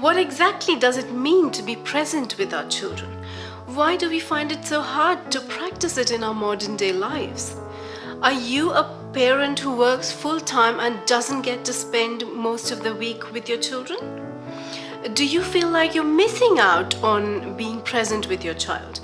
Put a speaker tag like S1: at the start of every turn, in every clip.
S1: What exactly does it mean to be present with our children? Why do we find it so hard to practice it in our modern day lives? Are you a parent who works full time and doesn't get to spend most of the week with your children? Do you feel like you're missing out on being present with your child?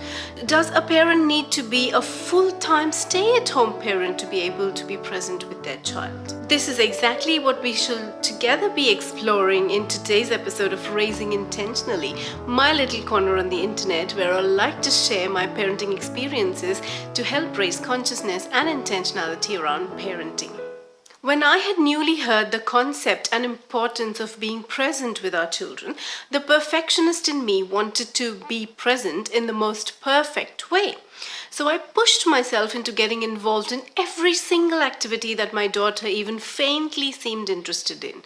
S1: Does a parent need to be a full-time stay-at-home parent to be able to be present with their child? This is exactly what we shall together be exploring in today's episode of Raising Intentionally, my little corner on the internet where I like to share my parenting experiences to help raise consciousness and intentionality around parenting. When I had newly heard the concept and importance of being present with our children, the perfectionist in me wanted to be present in the most perfect way. So I pushed myself into getting involved in every single activity that my daughter even faintly seemed interested in.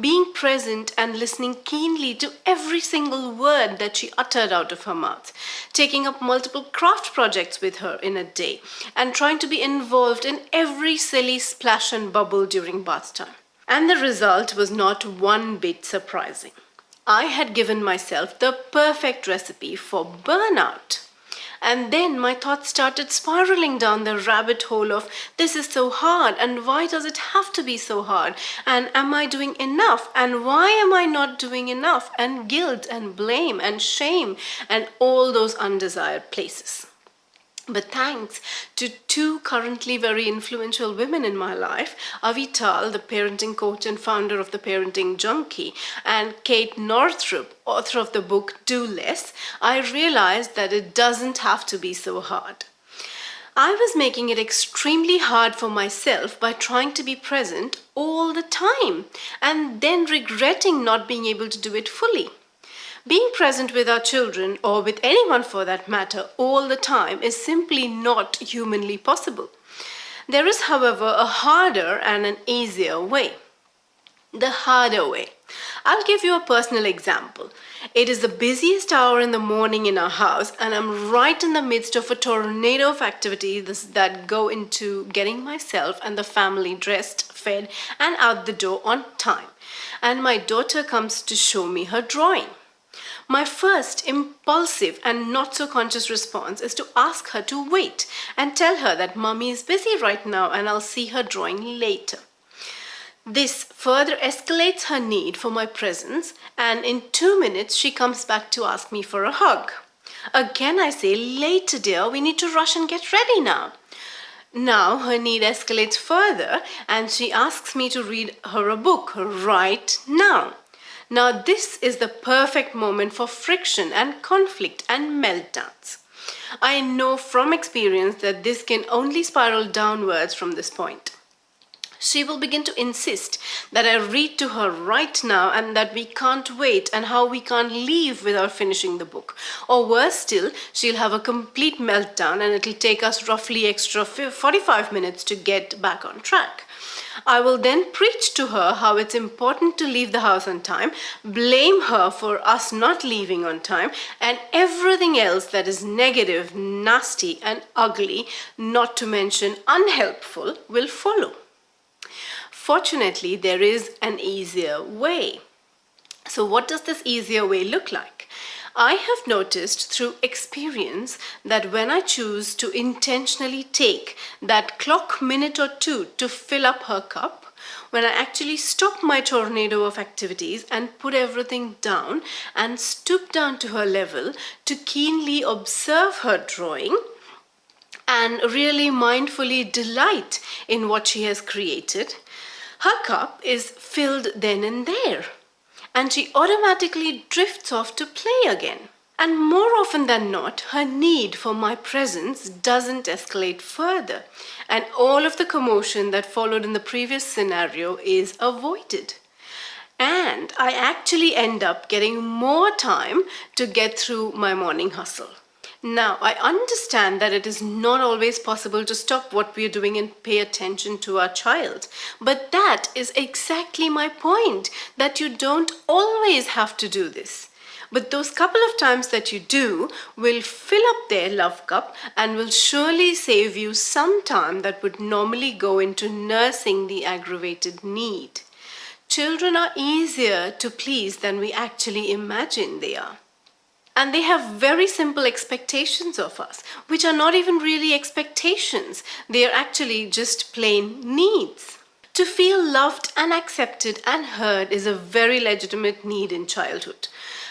S1: Being present and listening keenly to every single word that she uttered out of her mouth. Taking up multiple craft projects with her in a day. And trying to be involved in every silly splash and bubble during bath time. And the result was not one bit surprising. I had given myself the perfect recipe for burnout. And then my thoughts started spiraling down the rabbit hole of this is so hard and why does it have to be so hard? And am I doing enough? And why am I not doing enough? And guilt and blame and shame and all those undesired places. But thanks to two currently very influential women in my life, Avi Tal, the parenting coach and founder of The Parenting Junkie, and Kate Northrup, author of the book Do Less, I realized that it doesn't have to be so hard. I was making it extremely hard for myself by trying to be present all the time and then regretting not being able to do it fully. Being present with our children, or with anyone for that matter, all the time is simply not humanly possible. There is, however, a harder and an easier way. The harder way. I'll give you a personal example. It is the busiest hour in the morning in our house, and I'm right in the midst of a tornado of activities that go into getting myself and the family dressed, fed, and out the door on time. And my daughter comes to show me her drawing. My first impulsive and not so conscious response is to ask her to wait and tell her that mommy is busy right now and I'll see her drawing later. This further escalates her need for my presence, and in 2 minutes she comes back to ask me for a hug. Again I say, later dear, we need to rush and get ready now. Now her need escalates further and she asks me to read her a book right now. Now this is the perfect moment for friction and conflict and meltdowns. I know from experience that this can only spiral downwards from this point. She will begin to insist that I read to her right now and that we can't wait and how we can't leave without finishing the book. Or worse still, she'll have a complete meltdown and it'll take us roughly extra 45 minutes to get back on track. I will then preach to her how it's important to leave the house on time, blame her for us not leaving on time, and everything else that is negative, nasty, and ugly, not to mention unhelpful, will follow. Fortunately, there is an easier way. So what does this easier way look like? I have noticed through experience that when I choose to intentionally take that clock minute or two to fill up her cup, when I actually stop my tornado of activities and put everything down and stoop down to her level to keenly observe her drawing and really mindfully delight in what she has created, her cup is filled then and there. And she automatically drifts off to play again. And more often than not, her need for my presence doesn't escalate further. And all of the commotion that followed in the previous scenario is avoided. And I actually end up getting more time to get through my morning hustle. Now, I understand that it is not always possible to stop what we are doing and pay attention to our child. But that is exactly my point, that you don't always have to do this. But those couple of times that you do will fill up their love cup and will surely save you some time that would normally go into nursing the aggravated need. Children are easier to please than we actually imagine they are. And they have very simple expectations of us, which are not even really expectations. They are actually just plain needs. To feel loved and accepted and heard is a very legitimate need in childhood.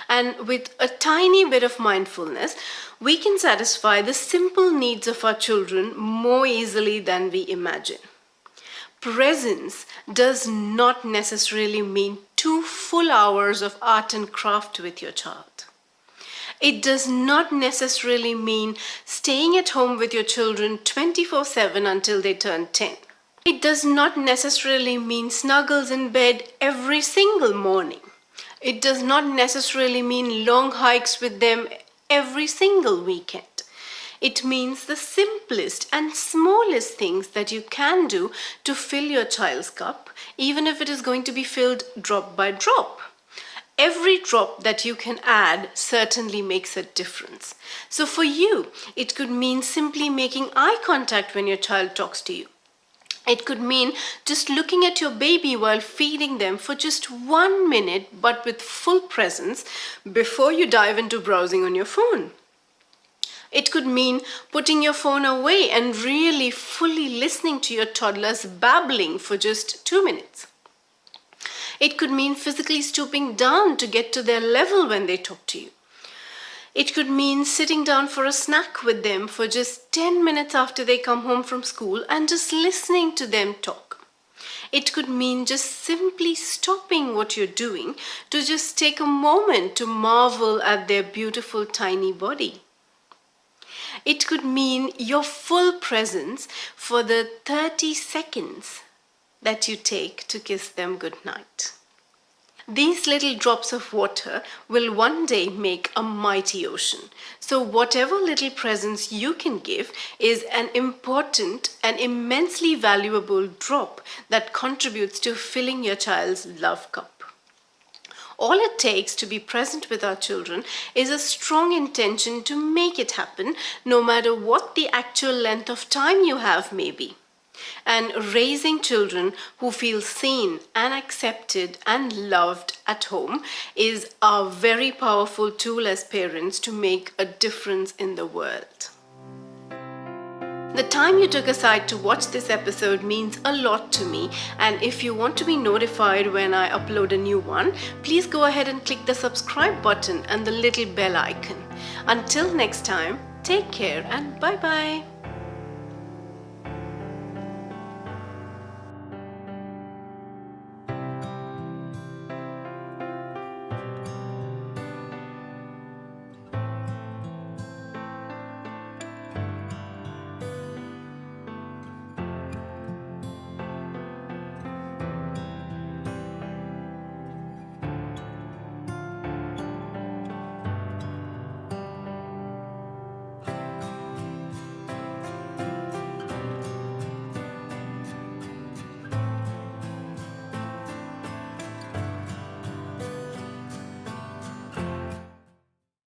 S1: And with a tiny bit of mindfulness, we can satisfy the simple needs of our children more easily than we imagine. Presence does not necessarily mean 2 full hours of art and craft with your child. It does not necessarily mean staying at home with your children 24/7 until they turn 10. It does not necessarily mean snuggles in bed every single morning. It does not necessarily mean long hikes with them every single weekend. It means the simplest and smallest things that you can do to fill your child's cup, even if it is going to be filled drop by drop. Every drop that you can add certainly makes a difference. So for you, it could mean simply making eye contact when your child talks to you. It could mean just looking at your baby while feeding them for just 1 minute, but with full presence before you dive into browsing on your phone. It could mean putting your phone away and really fully listening to your toddler's babbling for just 2 minutes. It could mean physically stooping down to get to their level when they talk to you. It could mean sitting down for a snack with them for just 10 minutes after they come home from school and just listening to them talk. It could mean just simply stopping what you're doing to just take a moment to marvel at their beautiful tiny body. It could mean your full presence for the 30 seconds that you take to kiss them goodnight. These little drops of water will one day make a mighty ocean. So whatever little presence you can give is an important and immensely valuable drop that contributes to filling your child's love cup. All it takes to be present with our children is a strong intention to make it happen, no matter what the actual length of time you have may be. And raising children who feel seen and accepted and loved at home is a very powerful tool as parents to make a difference in the world. The time you took aside to watch this episode means a lot to me, and if you want to be notified when I upload a new one, please go ahead and click the subscribe button and the little bell icon. Until next time, take care and bye-bye.